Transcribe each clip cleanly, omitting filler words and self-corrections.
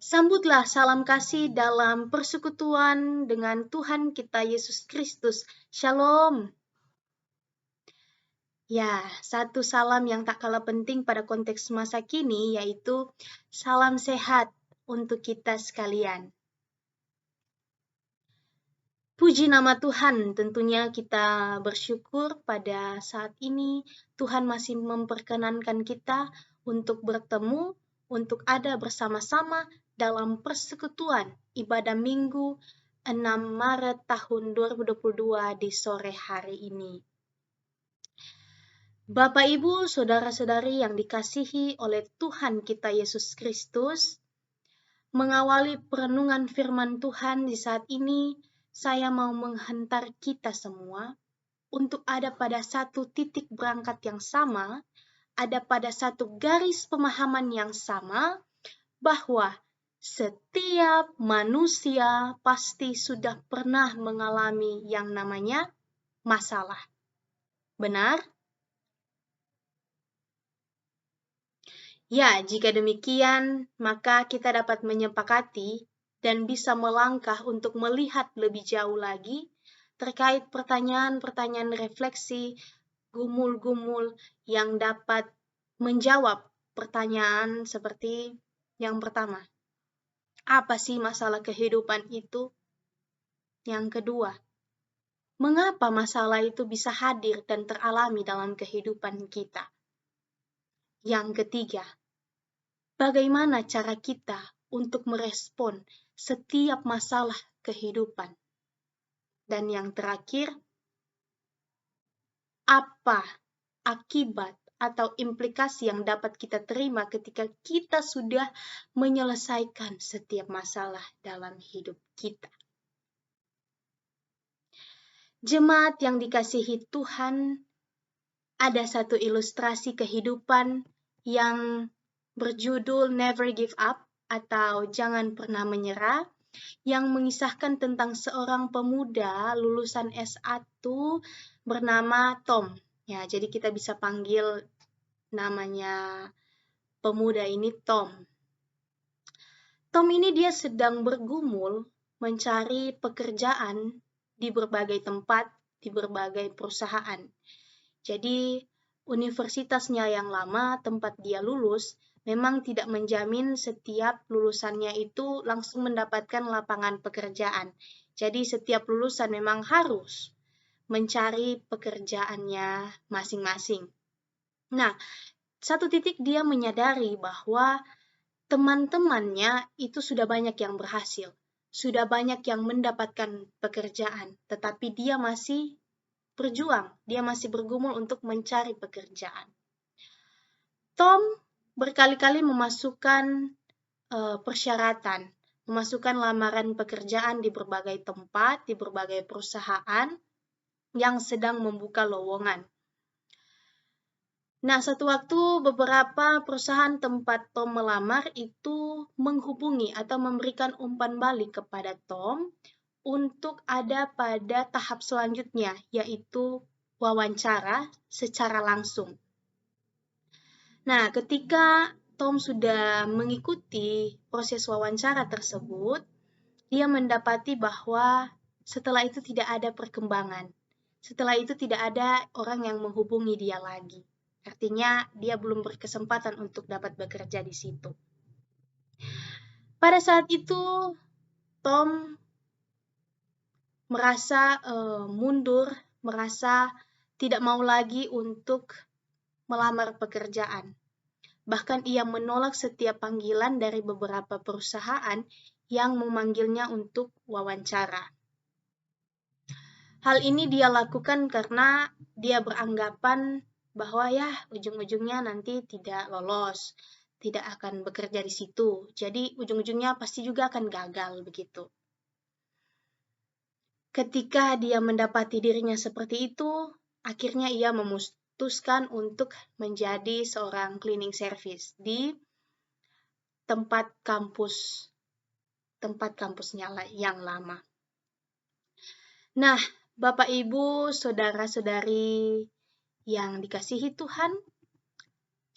Sambutlah salam kasih dalam persekutuan dengan Tuhan kita Yesus Kristus. Shalom. Ya, satu salam yang tak kalah penting pada konteks masa kini yaitu salam sehat untuk kita sekalian. Puji nama Tuhan, tentunya kita bersyukur pada saat ini Tuhan masih memperkenankan kita untuk bertemu, untuk ada bersama-sama dalam persekutuan ibadah Minggu 6 Maret tahun 2022 di sore hari ini. Bapak, Ibu, Saudara-saudari yang dikasihi oleh Tuhan kita Yesus Kristus, mengawali perenungan firman Tuhan di saat ini, saya mau menghantar kita semua untuk ada pada satu titik berangkat yang sama, ada pada satu garis pemahaman yang sama, bahwa setiap manusia pasti sudah pernah mengalami yang namanya masalah. Benar? Ya, jika demikian, maka kita dapat menyepakati dan bisa melangkah untuk melihat lebih jauh lagi terkait pertanyaan-pertanyaan refleksi, gumul-gumul yang dapat menjawab pertanyaan seperti yang pertama, apa sih masalah kehidupan itu? Yang kedua, mengapa masalah itu bisa hadir dan teralami dalam kehidupan kita? Yang ketiga, bagaimana cara kita untuk merespon setiap masalah kehidupan? Dan yang terakhir, apa akibat atau implikasi yang dapat kita terima ketika kita sudah menyelesaikan setiap masalah dalam hidup kita? Jemaat yang dikasihi Tuhan, ada satu ilustrasi kehidupan yang berjudul Never Give Up atau Jangan Pernah Menyerah, yang mengisahkan tentang seorang pemuda lulusan S1 bernama Tom. Ya, jadi kita bisa panggil namanya pemuda ini Tom. Tom ini dia sedang bergumul mencari pekerjaan di berbagai tempat, di berbagai perusahaan. Jadi universitasnya yang lama tempat dia lulus memang tidak menjamin setiap lulusannya itu langsung mendapatkan lapangan pekerjaan. Jadi setiap lulusan memang harus mencari pekerjaannya masing-masing. Nah, satu titik dia menyadari bahwa teman-temannya itu sudah banyak yang berhasil, sudah banyak yang mendapatkan pekerjaan, tetapi dia masih berjuang, dia masih bergumul untuk mencari pekerjaan. Tom berkali-kali memasukkan persyaratan, memasukkan lamaran pekerjaan di berbagai tempat, di berbagai perusahaan yang sedang membuka lowongan. Nah, satu waktu beberapa perusahaan tempat Tom melamar itu menghubungi atau memberikan umpan balik kepada Tom untuk ada pada tahap selanjutnya, yaitu wawancara secara langsung. Nah, ketika Tom sudah mengikuti proses wawancara tersebut, dia mendapati bahwa setelah itu tidak ada perkembangan. Setelah itu tidak ada orang yang menghubungi dia lagi. Artinya dia belum berkesempatan untuk dapat bekerja di situ. Pada saat itu, Tom merasa mundur, merasa tidak mau lagi untuk melamar pekerjaan. Bahkan ia menolak setiap panggilan dari beberapa perusahaan yang memanggilnya untuk wawancara. Hal ini dia lakukan karena dia beranggapan bahwa ya ujung-ujungnya nanti tidak lolos, tidak akan bekerja di situ. Jadi ujung-ujungnya pasti juga akan gagal begitu. Ketika dia mendapati dirinya seperti itu, akhirnya ia memutuskan untuk menjadi seorang cleaning service di tempat kampusnya yang lama. Nah, Bapak, Ibu, Saudara-saudari yang dikasihi Tuhan,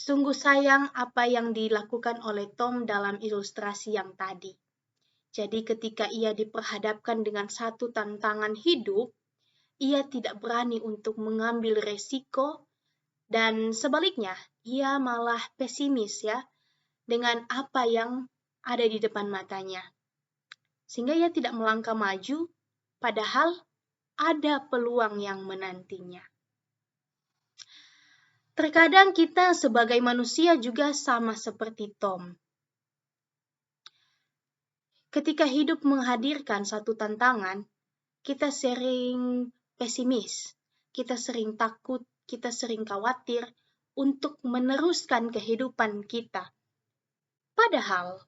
Sungguh sayang apa yang dilakukan oleh Tom dalam ilustrasi yang tadi. Jadi ketika ia diperhadapkan dengan satu tantangan hidup, ia tidak berani untuk mengambil resiko dan sebaliknya, ia malah pesimis ya dengan apa yang ada di depan matanya. Sehingga ia tidak melangkah maju, padahal ada peluang yang menantinya. Terkadang kita sebagai manusia juga sama seperti Tom. Ketika hidup menghadirkan satu tantangan, kita sering pesimis, kita sering takut, kita sering khawatir untuk meneruskan kehidupan kita. Padahal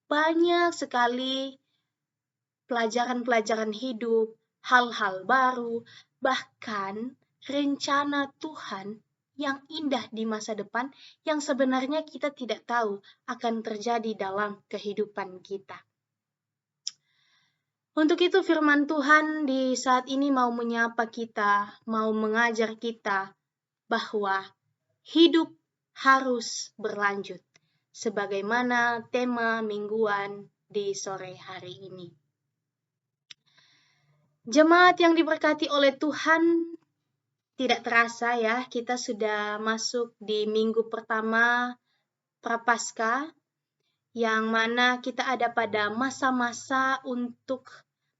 banyak sekali pelajaran-pelajaran hidup, hal-hal baru, bahkan rencana Tuhan yang indah di masa depan yang sebenarnya kita tidak tahu akan terjadi dalam kehidupan kita. Untuk itu firman Tuhan di saat ini mau menyapa kita, mau mengajar kita bahwa hidup harus berlanjut. Sebagaimana tema mingguan di sore hari ini. Jemaat yang diberkati oleh Tuhan, tidak terasa ya, kita sudah masuk di minggu pertama Prapaskah, yang mana kita ada pada masa-masa untuk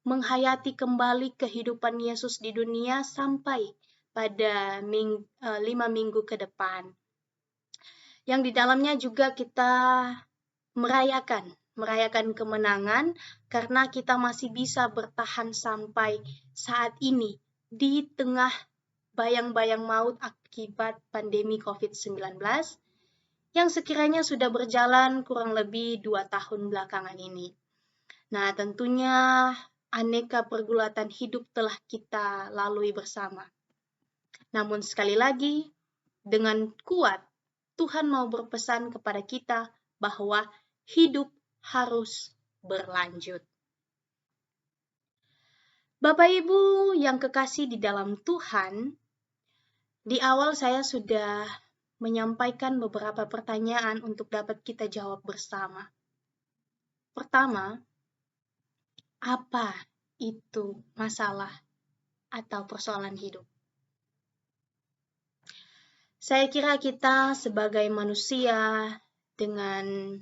menghayati kembali kehidupan Yesus di dunia sampai pada 5 minggu ke depan. Yang di dalamnya juga kita merayakan kemenangan karena kita masih bisa bertahan sampai saat ini di tengah bayang-bayang maut akibat pandemi COVID-19 yang sekiranya sudah berjalan kurang lebih 2 tahun belakangan ini. Nah, tentunya aneka pergulatan hidup telah kita lalui bersama. Namun sekali lagi, dengan kuat, Tuhan mau berpesan kepada kita bahwa hidup harus berlanjut. Bapak Ibu yang kekasih di dalam Tuhan, di awal saya sudah menyampaikan beberapa pertanyaan untuk dapat kita jawab bersama. Pertama, apa itu masalah atau persoalan hidup? Saya kira kita sebagai manusia dengan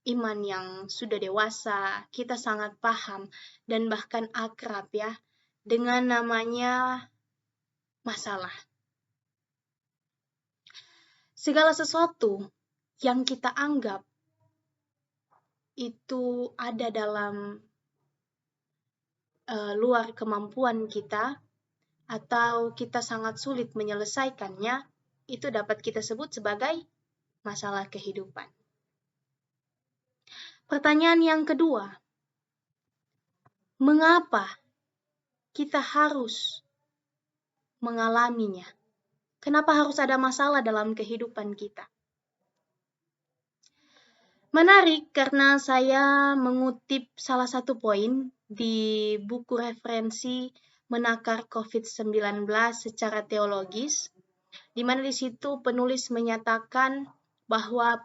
iman yang sudah dewasa, kita sangat paham dan bahkan akrab ya dengan namanya masalah. Segala sesuatu yang kita anggap itu ada dalam luar kemampuan kita atau kita sangat sulit menyelesaikannya, itu dapat kita sebut sebagai masalah kehidupan. Pertanyaan yang kedua, mengapa kita harus mengalaminya? Kenapa harus ada masalah dalam kehidupan kita? Menarik karena saya mengutip salah satu poin di buku referensi Menakar COVID-19 secara teologis, di mana di situ penulis menyatakan bahwa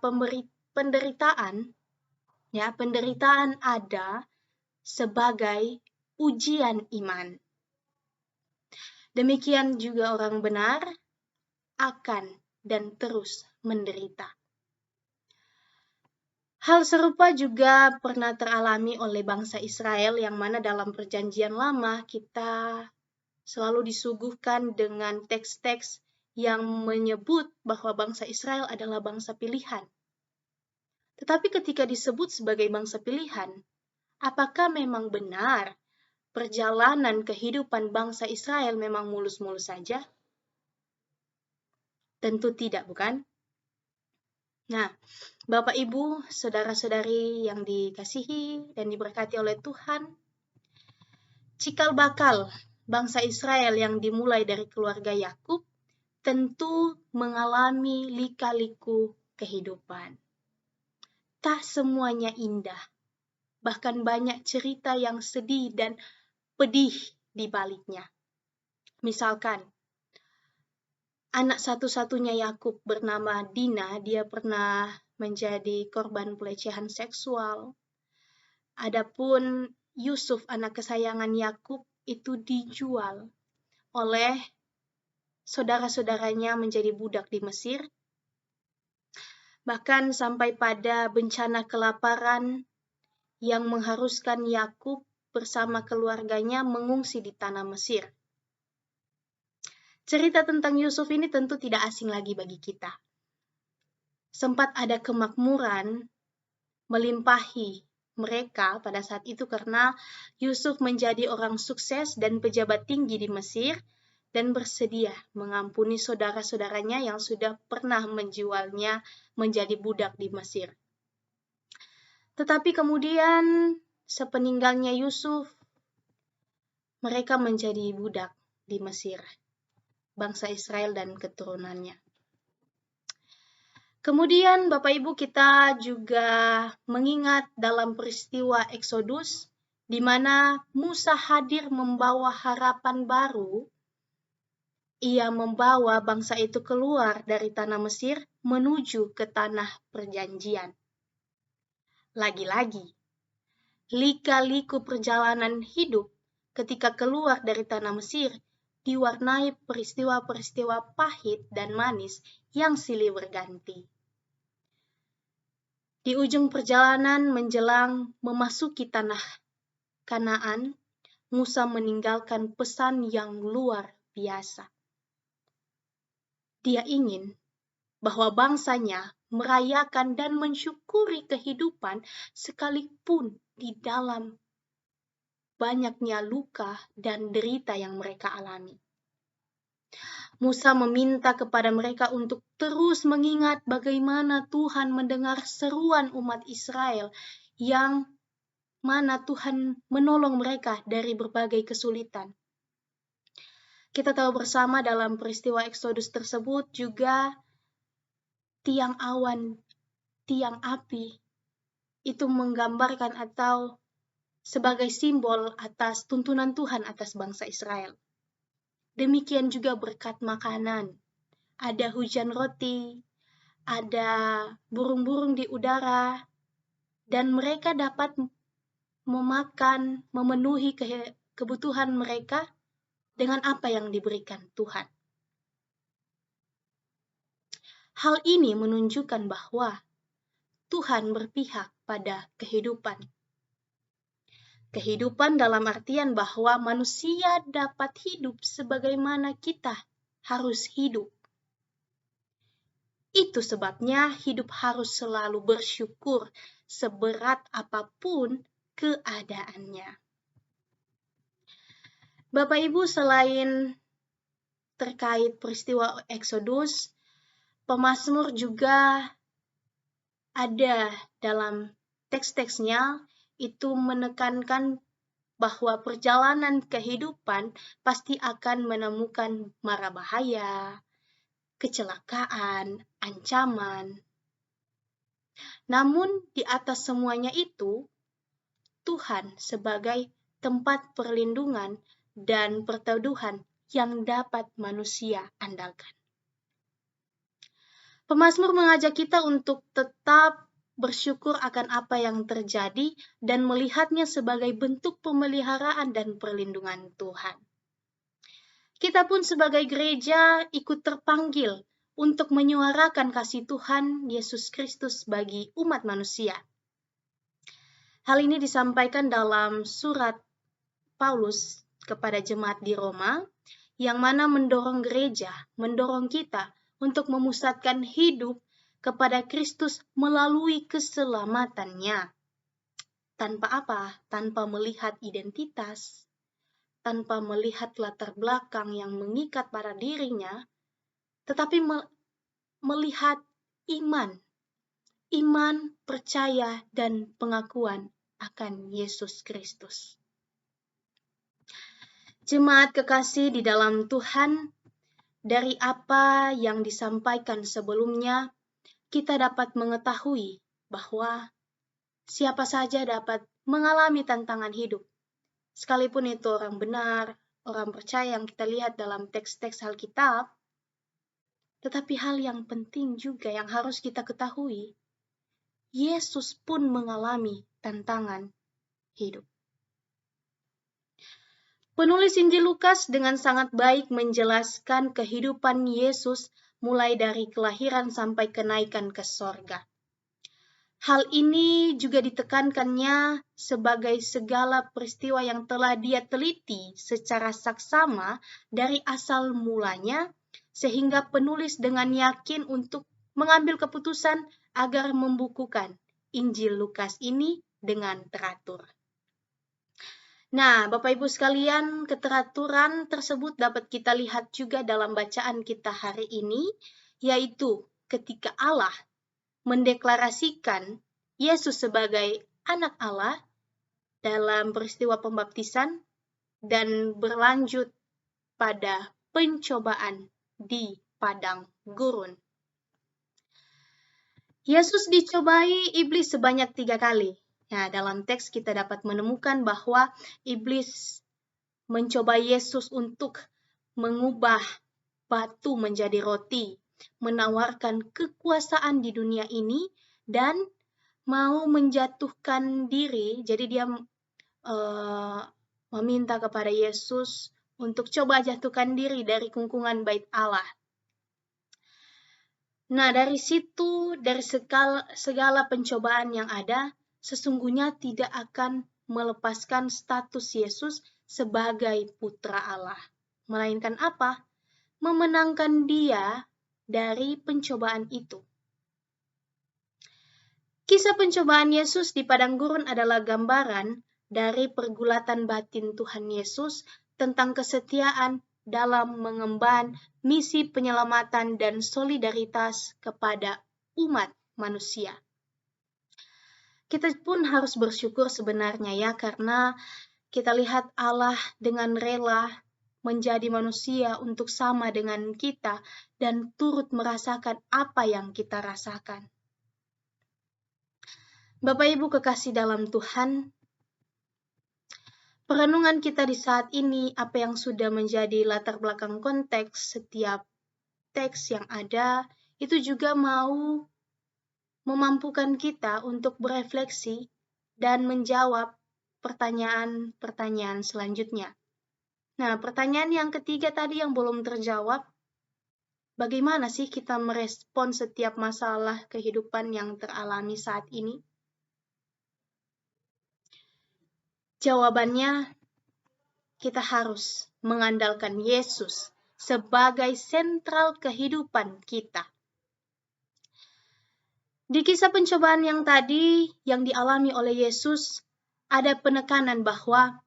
penderitaan ada sebagai ujian iman. Demikian juga orang benar akan dan terus menderita. Hal serupa juga pernah teralami oleh bangsa Israel yang mana dalam perjanjian lama kita selalu disuguhkan dengan teks-teks yang menyebut bahwa bangsa Israel adalah bangsa pilihan. Tetapi ketika disebut sebagai bangsa pilihan, apakah memang benar perjalanan kehidupan bangsa Israel memang mulus-mulus saja? Tentu tidak, bukan? Nah, Bapak Ibu, saudara-saudari yang dikasihi dan diberkati oleh Tuhan, cikal bakal bangsa Israel yang dimulai dari keluarga Yakub tentu mengalami lika-liku kehidupan. Tak semuanya indah, bahkan banyak cerita yang sedih dan pedih di baliknya. Misalkan, anak satu-satunya Yakub bernama Dina, dia pernah menjadi korban pelecehan seksual. Adapun Yusuf, anak kesayangan Yakub, itu dijual oleh saudara-saudaranya menjadi budak di Mesir. Bahkan sampai pada bencana kelaparan yang mengharuskan Yakub bersama keluarganya mengungsi di tanah Mesir. Cerita tentang Yusuf ini tentu tidak asing lagi bagi kita. Sempat ada kemakmuran melimpahi mereka pada saat itu karena Yusuf menjadi orang sukses dan pejabat tinggi di Mesir dan bersedia mengampuni saudara-saudaranya yang sudah pernah menjualnya menjadi budak di Mesir. Tetapi kemudian sepeninggalnya Yusuf, mereka menjadi budak di Mesir, bangsa Israel dan keturunannya. Kemudian Bapak Ibu kita juga mengingat dalam peristiwa Eksodus, di mana Musa hadir membawa harapan baru. Ia membawa bangsa itu keluar dari tanah Mesir menuju ke tanah perjanjian. Lagi-lagi, lika-liku perjalanan hidup ketika keluar dari tanah Mesir diwarnai peristiwa-peristiwa pahit dan manis yang silih berganti. Di ujung perjalanan menjelang memasuki tanah Kanaan, Musa meninggalkan pesan yang luar biasa. Dia ingin bahwa bangsanya merayakan dan mensyukuri kehidupan sekalipun di dalam banyaknya luka dan derita yang mereka alami. Musa meminta kepada mereka untuk terus mengingat bagaimana Tuhan mendengar seruan umat Israel yang mana Tuhan menolong mereka dari berbagai kesulitan. Kita tahu bersama dalam peristiwa Eksodus tersebut juga tiang awan, tiang api itu menggambarkan atau sebagai simbol atas tuntunan Tuhan atas bangsa Israel. Demikian juga berkat makanan. Ada hujan roti, ada burung-burung di udara, dan mereka dapat memakan, memenuhi kebutuhan mereka dengan apa yang diberikan Tuhan. Hal ini menunjukkan bahwa Tuhan berpihak pada kehidupan. Kehidupan dalam artian bahwa manusia dapat hidup sebagaimana kita harus hidup. Itu sebabnya hidup harus selalu bersyukur seberat apapun keadaannya. Bapak Ibu, selain terkait peristiwa Eksodus, pemazmur juga ada dalam teks-teksnya itu menekankan bahwa perjalanan kehidupan pasti akan menemukan mara bahaya, kecelakaan, ancaman. Namun di atas semuanya itu, Tuhan sebagai tempat perlindungan dan perteduhan yang dapat manusia andalkan. Pemazmur mengajak kita untuk tetap bersyukur akan apa yang terjadi dan melihatnya sebagai bentuk pemeliharaan dan perlindungan Tuhan. Kita pun sebagai gereja ikut terpanggil untuk menyuarakan kasih Tuhan Yesus Kristus bagi umat manusia. Hal ini disampaikan dalam surat Paulus kepada jemaat di Roma, yang mana mendorong gereja, mendorong kita untuk memusatkan hidup kepada Kristus melalui keselamatannya. Tanpa apa? Tanpa melihat identitas, tanpa melihat latar belakang yang mengikat pada dirinya, tetapi melihat iman, percaya, dan pengakuan akan Yesus Kristus. Jemaat kekasih di dalam Tuhan, dari apa yang disampaikan sebelumnya, kita dapat mengetahui bahwa siapa saja dapat mengalami tantangan hidup. Sekalipun itu orang benar, orang percaya yang kita lihat dalam teks-teks Alkitab, Tetapi hal yang penting juga yang harus kita ketahui, Yesus pun mengalami tantangan hidup. Penulis Injil Lukas dengan sangat baik menjelaskan kehidupan Yesus mulai dari kelahiran sampai kenaikan ke sorga. Hal ini juga ditekankannya sebagai segala peristiwa yang telah dia teliti secara saksama dari asal mulanya, sehingga penulis dengan yakin untuk mengambil keputusan agar membukukan Injil Lukas ini dengan teratur. Nah, Bapak Ibu sekalian, keteraturan tersebut dapat kita lihat juga dalam bacaan kita hari ini, yaitu ketika Allah mendeklarasikan Yesus sebagai anak Allah dalam peristiwa pembaptisan dan berlanjut pada pencobaan di padang gurun. Yesus dicobai iblis sebanyak 3 kali. Nah, dalam teks kita dapat menemukan bahwa iblis mencoba Yesus untuk mengubah batu menjadi roti, menawarkan kekuasaan di dunia ini, dan mau menjatuhkan diri. Jadi dia meminta kepada Yesus untuk coba jatuhkan diri dari kungkungan bait Allah. Nah, dari situ, dari segala pencobaan yang ada, sesungguhnya tidak akan melepaskan status Yesus sebagai putra Allah. Melainkan apa? Memenangkan dia dari pencobaan itu. Kisah pencobaan Yesus di padang gurun adalah gambaran dari pergulatan batin Tuhan Yesus tentang kesetiaan dalam mengemban misi penyelamatan dan solidaritas kepada umat manusia. Kita pun harus bersyukur sebenarnya ya, karena kita lihat Allah dengan rela menjadi manusia untuk sama dengan kita dan turut merasakan apa yang kita rasakan. Bapak Ibu kekasih dalam Tuhan, perenungan kita di saat ini, apa yang sudah menjadi latar belakang konteks setiap teks yang ada, itu juga mau memampukan kita untuk berefleksi dan menjawab pertanyaan-pertanyaan selanjutnya. Nah, pertanyaan yang ketiga tadi yang belum terjawab, bagaimana sih kita merespon setiap masalah kehidupan yang teralami saat ini? Jawabannya, kita harus mengandalkan Yesus sebagai sentral kehidupan kita. Di kisah pencobaan yang tadi yang dialami oleh Yesus, ada penekanan bahwa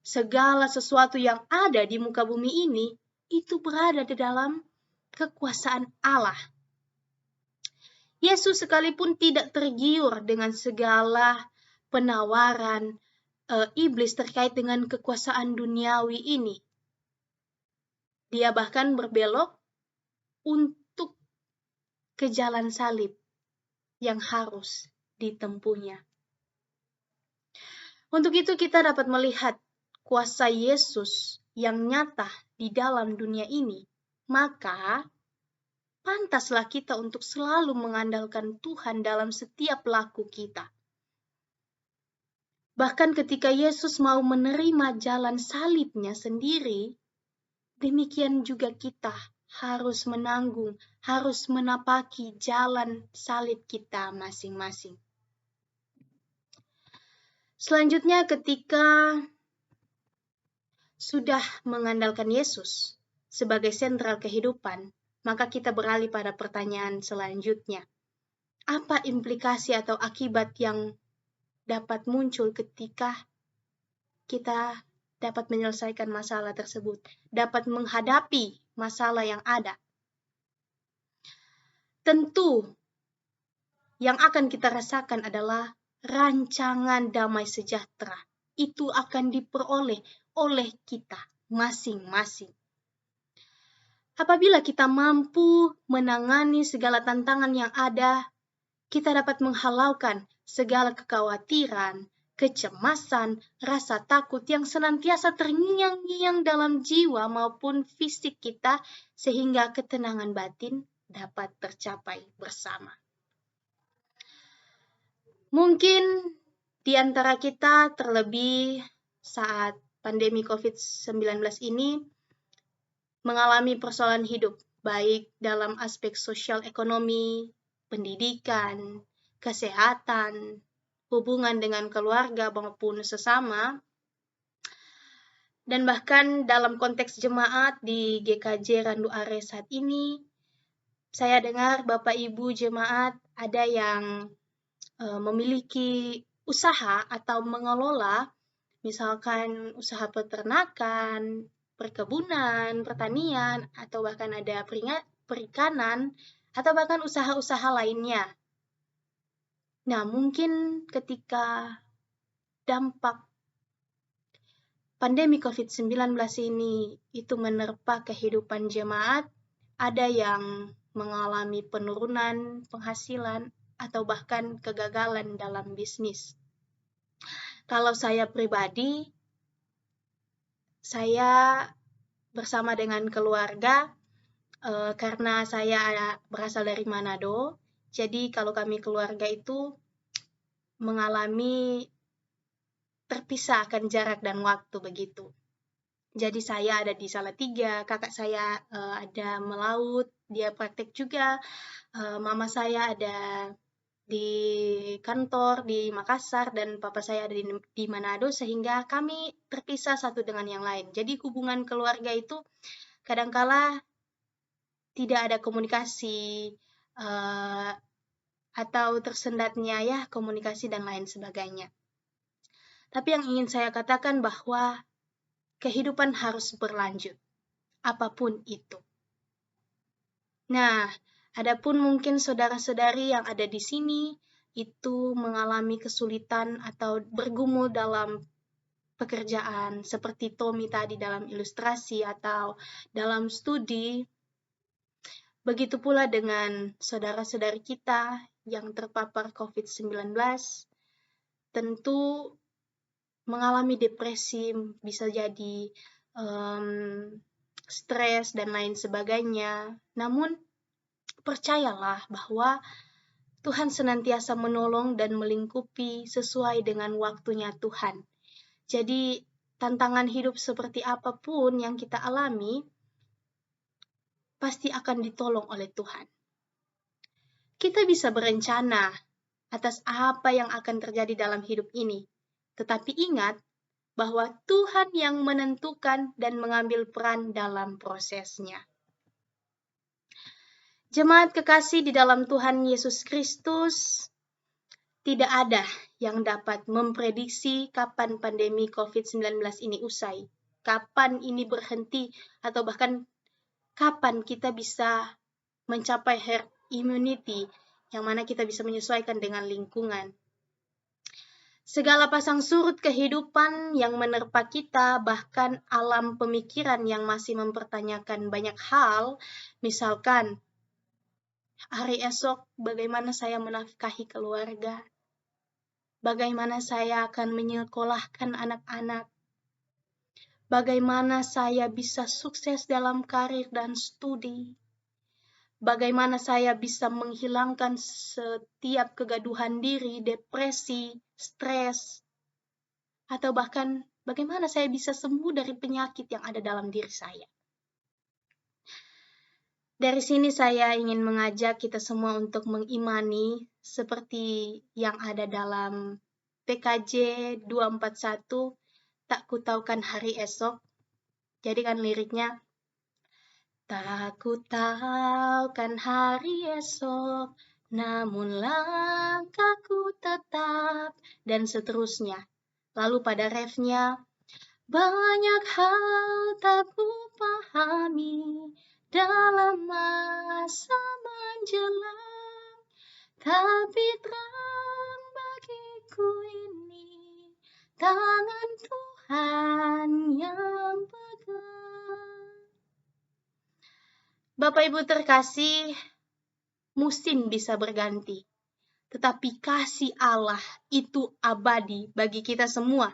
segala sesuatu yang ada di muka bumi ini itu berada di dalam kekuasaan Allah. Yesus sekalipun tidak tergiur dengan segala penawaran iblis terkait dengan kekuasaan duniawi ini. Dia bahkan berbelok untuk ke jalan salib yang harus ditempuhnya. Untuk itu kita dapat melihat kuasa Yesus yang nyata di dalam dunia ini. Maka pantaslah kita untuk selalu mengandalkan Tuhan dalam setiap laku kita. Bahkan ketika Yesus mau menerima jalan salibnya sendiri, demikian juga kita harus menanggung, harus menapaki jalan salib kita masing-masing. Selanjutnya ketika sudah mengandalkan Yesus sebagai sentral kehidupan, maka kita beralih pada pertanyaan selanjutnya. Apa implikasi atau akibat yang dapat muncul ketika kita dapat menyelesaikan masalah tersebut, dapat menghadapi masalah yang ada? Tentu yang akan kita rasakan adalah rancangan damai sejahtera. Itu akan diperoleh oleh kita masing-masing. Apabila kita mampu menangani segala tantangan yang ada, kita dapat menghalaukan segala kekhawatiran, kecemasan, rasa takut yang senantiasa terngiang-ngiang dalam jiwa maupun fisik kita, sehingga ketenangan batin dapat tercapai bersama. Mungkin di antara kita, terlebih saat pandemi COVID-19 ini, mengalami persoalan hidup, baik dalam aspek sosial ekonomi, pendidikan, kesehatan, hubungan dengan keluarga maupun sesama, dan bahkan dalam konteks jemaat di GKJ Randu Are saat ini, saya dengar Bapak Ibu jemaat ada yang memiliki usaha atau mengelola, misalkan usaha peternakan, perkebunan, pertanian, atau bahkan ada perikanan, atau bahkan usaha-usaha lainnya. Nah, mungkin ketika dampak pandemi COVID-19 ini itu menerpa kehidupan jemaat, ada yang mengalami penurunan penghasilan atau bahkan kegagalan dalam bisnis. Kalau saya pribadi, saya bersama dengan keluarga, karena saya berasal dari Manado, jadi kalau kami keluarga itu mengalami terpisah akan jarak dan waktu begitu. Jadi saya ada di Salatiga, kakak saya ada melaut, dia praktek juga, mama saya ada di kantor di Makassar dan papa saya ada di Manado, sehingga kami terpisah satu dengan yang lain. Jadi hubungan keluarga itu kadangkala tidak ada komunikasi atau tersendatnya ya komunikasi dan lain sebagainya. Tapi yang ingin saya katakan bahwa kehidupan harus berlanjut, apapun itu. Nah, adapun mungkin saudara-saudari yang ada di sini itu mengalami kesulitan atau bergumul dalam pekerjaan, seperti Tommy tadi dalam ilustrasi atau dalam studi. Begitu pula dengan saudara-saudari kita yang terpapar COVID-19, tentu mengalami depresi, bisa jadi stres dan lain sebagainya. Namun percayalah bahwa Tuhan senantiasa menolong dan melingkupi sesuai dengan waktunya Tuhan. Jadi tantangan hidup seperti apapun yang kita alami pasti akan ditolong oleh Tuhan. Kita bisa berencana atas apa yang akan terjadi dalam hidup ini, tetapi ingat bahwa Tuhan yang menentukan dan mengambil peran dalam prosesnya. Jemaat kekasih di dalam Tuhan Yesus Kristus, tidak ada yang dapat memprediksi kapan pandemi COVID-19 ini usai, kapan ini berhenti, atau bahkan kapan kita bisa mencapai herd immunity, yang mana kita bisa menyesuaikan dengan lingkungan. Segala pasang surut kehidupan yang menerpa kita, bahkan alam pemikiran yang masih mempertanyakan banyak hal, misalkan, hari esok bagaimana saya menafkahi keluarga? Bagaimana saya akan menyekolahkan anak-anak? Bagaimana saya bisa sukses dalam karir dan studi? Bagaimana saya bisa menghilangkan setiap kegaduhan diri, depresi, stres? Atau bahkan bagaimana saya bisa sembuh dari penyakit yang ada dalam diri saya? Dari sini saya ingin mengajak kita semua untuk mengimani seperti yang ada dalam PKJ 241, tak kutaukan hari esok. Jadi kan liriknya, tak kutaukan hari esok, namun langkahku tetap, dan seterusnya. Lalu pada refnya, banyak hal tak kupahami dalam masa menjelang, tapi terang bagiku ini tangan Tuhan yang pegang. Bapak Ibu terkasih, musim bisa berganti, tetapi kasih Allah itu abadi bagi kita semua,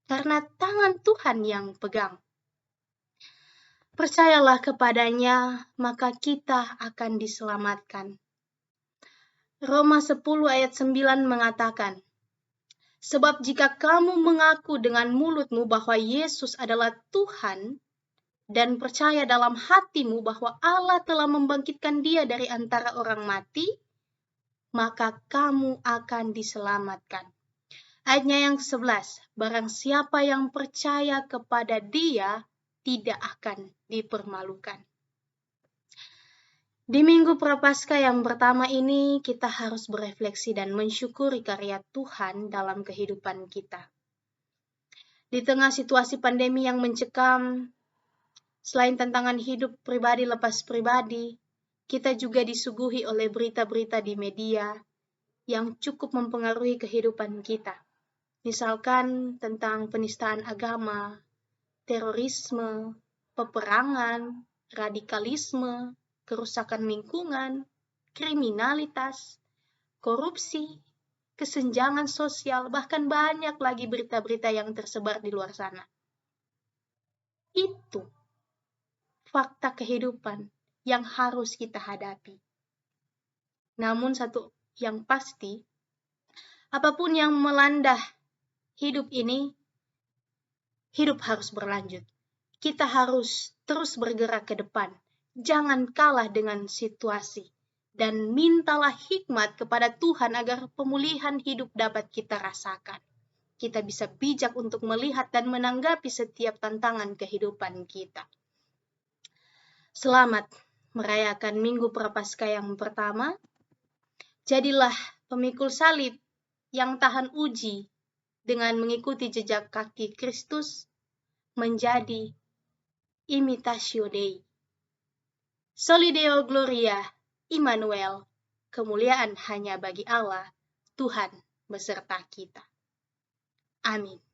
karena tangan Tuhan yang pegang. Percayalah kepadanya, maka kita akan diselamatkan. Roma 10 ayat 9 mengatakan, sebab jika kamu mengaku dengan mulutmu bahwa Yesus adalah Tuhan, dan percaya dalam hatimu bahwa Allah telah membangkitkan Dia dari antara orang mati, maka kamu akan diselamatkan. Ayatnya yang ke-11, barang siapa yang percaya kepada Dia tidak akan dipermalukan. Di Minggu Prapaskah yang pertama ini, kita harus berefleksi dan mensyukuri karya Tuhan dalam kehidupan kita. Di tengah situasi pandemi yang mencekam, selain tantangan hidup pribadi lepas pribadi, kita juga disuguhi oleh berita-berita di media yang cukup mempengaruhi kehidupan kita. Misalkan tentang penistaan agama, terorisme, peperangan, radikalisme, kerusakan lingkungan, kriminalitas, korupsi, kesenjangan sosial, bahkan banyak lagi berita-berita yang tersebar di luar sana. Itu fakta kehidupan yang harus kita hadapi. Namun satu yang pasti, apapun yang melanda hidup ini, hidup harus berlanjut. Kita harus terus bergerak ke depan. Jangan kalah dengan situasi. Dan mintalah hikmat kepada Tuhan agar pemulihan hidup dapat kita rasakan. Kita bisa bijak untuk melihat dan menanggapi setiap tantangan kehidupan kita. Selamat merayakan Minggu Prapaskah yang pertama. Jadilah pemikul salib yang tahan uji dengan mengikuti jejak kaki Kristus, menjadi imitatio Dei. Soli Deo Gloria, Immanuel, kemuliaan hanya bagi Allah, Tuhan beserta kita. Amin.